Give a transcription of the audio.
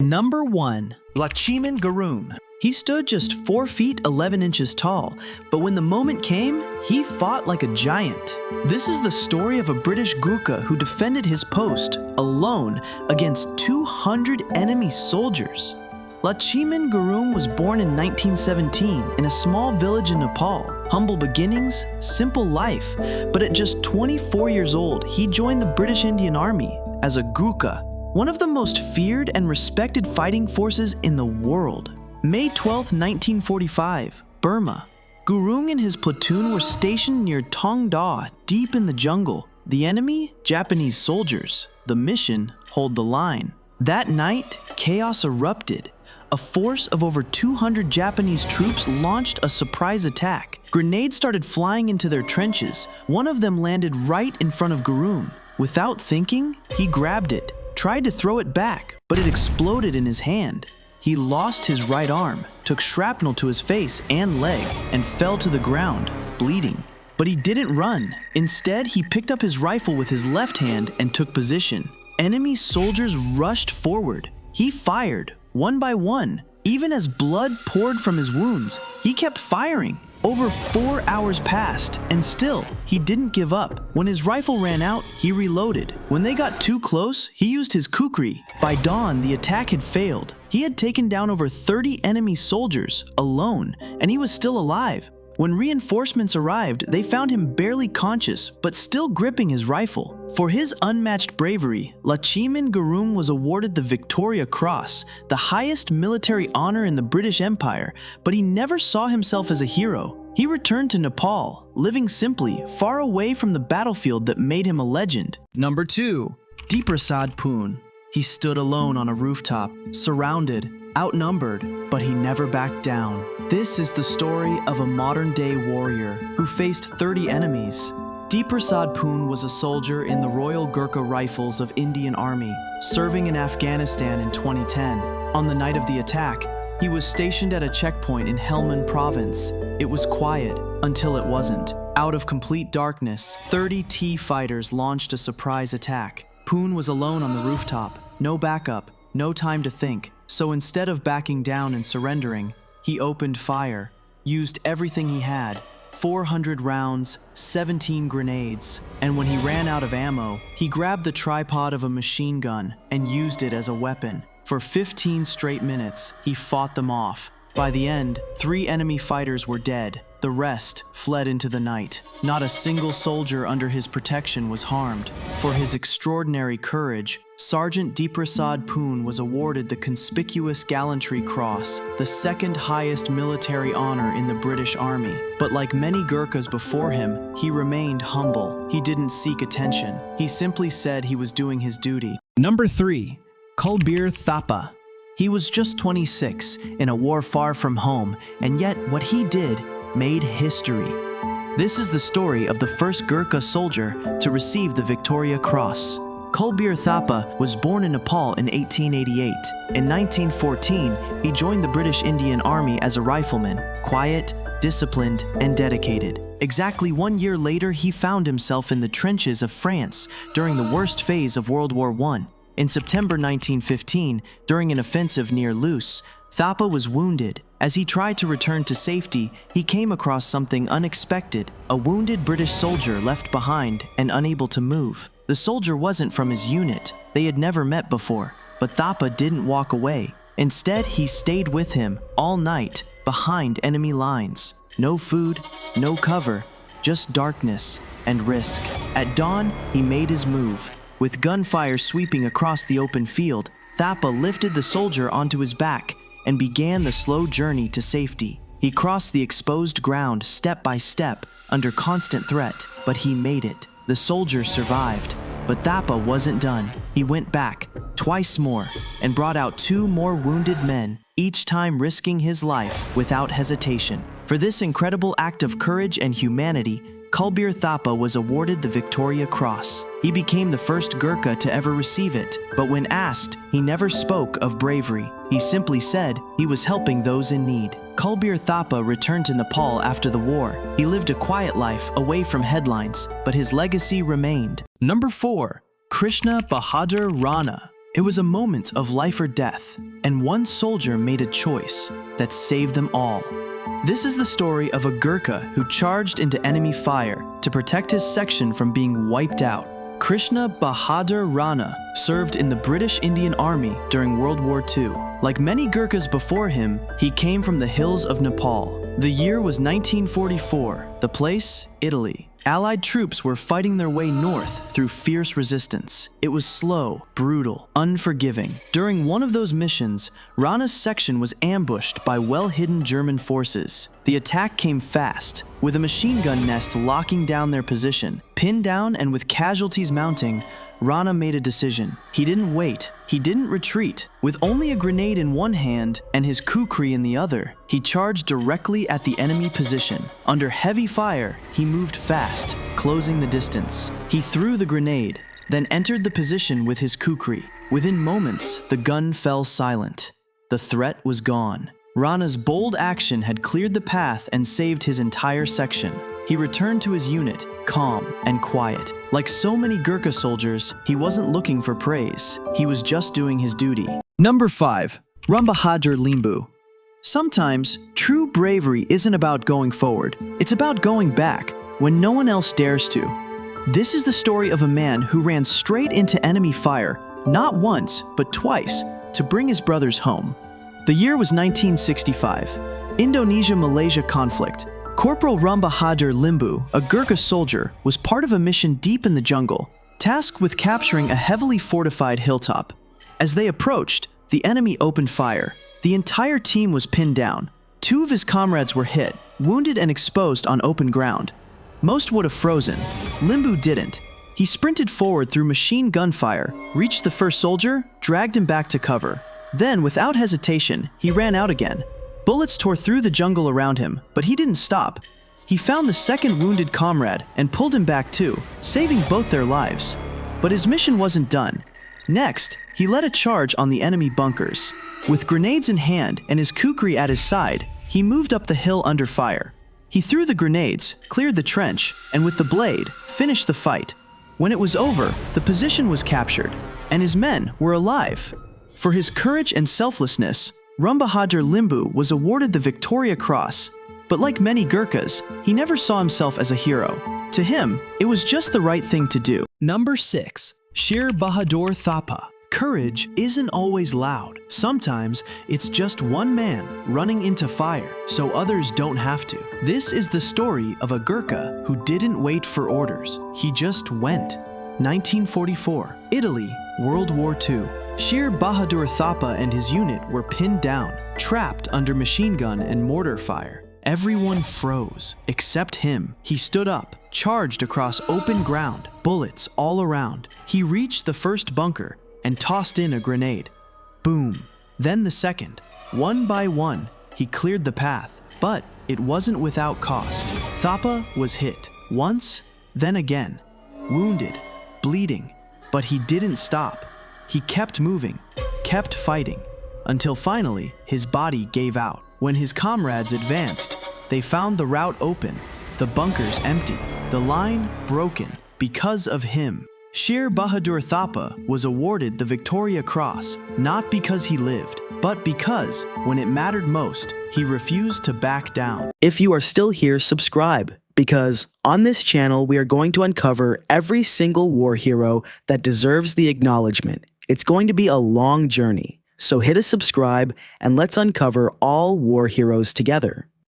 Number 1. Lachiman Gurung. He stood just 4 feet 11 inches tall, but when the moment came, he fought like a giant. This is the story of a British Gurkha who defended his post alone against 200 enemy soldiers. Lachiman Gurung was born in 1917 in a small village in Nepal. Humble beginnings, simple life, but at just 24 years old, he joined the British Indian Army as a Gurkha, one of the most feared and respected fighting forces in the world. May 12, 1945, Burma. Gurung and his platoon were stationed near Tongda, deep in the jungle. The enemy, Japanese soldiers. The mission, hold the line. That night, chaos erupted. A force of over 200 Japanese troops launched a surprise attack. Grenades started flying into their trenches. One of them landed right in front of Gurung. Without thinking, he grabbed it, tried to throw it back, but it exploded in his hand. He lost his right arm, took shrapnel to his face and leg, and fell to the ground, bleeding. But he didn't run. Instead, he picked up his rifle with his left hand and took position. Enemy soldiers rushed forward. He fired, one by one. Even as blood poured from his wounds, he kept firing. Over 4 hours passed, and still, he didn't give up. When his rifle ran out, he reloaded. When they got too close, he used his kukri. By dawn, the attack had failed. He had taken down over 30 enemy soldiers, alone, and he was still alive. When reinforcements arrived, they found him barely conscious, but still gripping his rifle. For his unmatched bravery, Lachiman Gurung was awarded the Victoria Cross, the highest military honor in the British Empire, but he never saw himself as a hero. He returned to Nepal, living simply, far away from the battlefield that made him a legend. Number 2. Dipprasad Pun. He stood alone on a rooftop, surrounded, outnumbered, but he never backed down. This is the story of a modern-day warrior who faced 30 enemies. Dipprasad Pun was a soldier in the Royal Gurkha Rifles of Indian Army, serving in Afghanistan in 2010. On the night of the attack, he was stationed at a checkpoint in Helmand province. It was quiet until it wasn't. Out of complete darkness, 30 T fighters launched a surprise attack. Pun was alone on the rooftop, no backup, no time to think. So instead of backing down and surrendering, he opened fire, used everything he had, 400 rounds, 17 grenades, and when he ran out of ammo, he grabbed the tripod of a machine gun and used it as a weapon. For 15 straight minutes, he fought them off. By the end, 3 enemy fighters were dead. The rest fled into the night. Not a single soldier under his protection was harmed. For his extraordinary courage, Sergeant Dipprasad Pun was awarded the Conspicuous Gallantry Cross, the second highest military honor in the British Army. But like many Gurkhas before him, he remained humble. He didn't seek attention. He simply said he was doing his duty. Number 3. Kulbir Thapa. He was just 26, in a war far from home, and yet what he did made history. This is the story of the first Gurkha soldier to receive the Victoria Cross. Kulbir Thapa was born in Nepal in 1888. In 1914, he joined the British Indian Army as a rifleman, quiet, disciplined, and dedicated. Exactly 1 year later, he found himself in the trenches of France during the worst phase of World War I. In September 1915, during an offensive near Loos, Thapa was wounded. As he tried to return to safety, he came across something unexpected: a wounded British soldier left behind and unable to move. The soldier wasn't from his unit. They had never met before. But Thapa didn't walk away. Instead, he stayed with him all night behind enemy lines. No food, no cover, just darkness and risk. At dawn, he made his move. With gunfire sweeping across the open field, Thapa lifted the soldier onto his back and began the slow journey to safety. He crossed the exposed ground step by step, under constant threat, but he made it. The soldier survived, but Thapa wasn't done. He went back, twice more, and brought out 2 more wounded men, each time risking his life without hesitation. For this incredible act of courage and humanity, Kulbir Thapa was awarded the Victoria Cross. He became the first Gurkha to ever receive it, but when asked, he never spoke of bravery. He simply said he was helping those in need. Kulbir Thapa returned to Nepal after the war. He lived a quiet life away from headlines, but his legacy remained. Number 4. Krishna Bahadur Rana. It was a moment of life or death, and one soldier made a choice that saved them all. This is the story of a Gurkha who charged into enemy fire to protect his section from being wiped out. Krishna Bahadur Rana served in the British Indian Army during World War II. Like many Gurkhas before him, he came from the hills of Nepal. The year was 1944, the place, Italy. Allied troops were fighting their way north through fierce resistance. It was slow, brutal, unforgiving. During one of those missions, Rana's section was ambushed by well-hidden German forces. The attack came fast, with a machine gun nest locking down their position. Pinned down and with casualties mounting, Rana made a decision. He didn't wait. He didn't retreat. With only a grenade in one hand and his kukri in the other, he charged directly at the enemy position. Under heavy fire, he moved fast, closing the distance. He threw the grenade, then entered the position with his kukri. Within moments, the gun fell silent. The threat was gone. Rana's bold action had cleared the path and saved his entire section. He returned to his unit, calm and quiet. Like so many Gurkha soldiers, he wasn't looking for praise. He was just doing his duty. Number 5. Rambahadur Limbu. Sometimes, true bravery isn't about going forward. It's about going back when no one else dares to. This is the story of a man who ran straight into enemy fire, not once, but twice, to bring his brothers home. The year was 1965. Indonesia-Malaysia conflict. Corporal Rambahadur Limbu, a Gurkha soldier, was part of a mission deep in the jungle, tasked with capturing a heavily fortified hilltop. As they approached, the enemy opened fire. The entire team was pinned down. 2 of his comrades were hit, wounded and exposed on open ground. Most would have frozen. Limbu didn't. He sprinted forward through machine gun fire, reached the first soldier, dragged him back to cover. Then, without hesitation, he ran out again. Bullets tore through the jungle around him, but he didn't stop. He found the second wounded comrade and pulled him back too, saving both their lives. But his mission wasn't done. Next, he led a charge on the enemy bunkers. With grenades in hand and his kukri at his side, he moved up the hill under fire. He threw the grenades, cleared the trench, and with the blade, finished the fight. When it was over, the position was captured, and his men were alive. For his courage and selflessness, Rambahadur Limbu was awarded the Victoria Cross, but like many Gurkhas, he never saw himself as a hero. To him, it was just the right thing to do. Number 6. Sher Bahadur Thapa. Courage isn't always loud. Sometimes it's just one man running into fire so others don't have to. This is the story of a Gurkha who didn't wait for orders. He just went. 1944, Italy, World War II. Sher Bahadur Thapa and his unit were pinned down, trapped under machine gun and mortar fire. Everyone froze, except him. He stood up, charged across open ground, bullets all around. He reached the first bunker and tossed in a grenade. Boom. Then the second. One by one, he cleared the path, but it wasn't without cost. Thapa was hit, once, then again, wounded, bleeding, but he didn't stop. He kept moving, kept fighting, until finally his body gave out. When his comrades advanced, they found the route open, the bunkers empty, the line broken because of him. Sher Bahadur Thapa was awarded the Victoria Cross, not because he lived, but because, when it mattered most, he refused to back down. If you are still here, subscribe, because on this channel we are going to uncover every single war hero that deserves the acknowledgement. It's going to be a long journey, so hit a subscribe and let's uncover all war heroes together.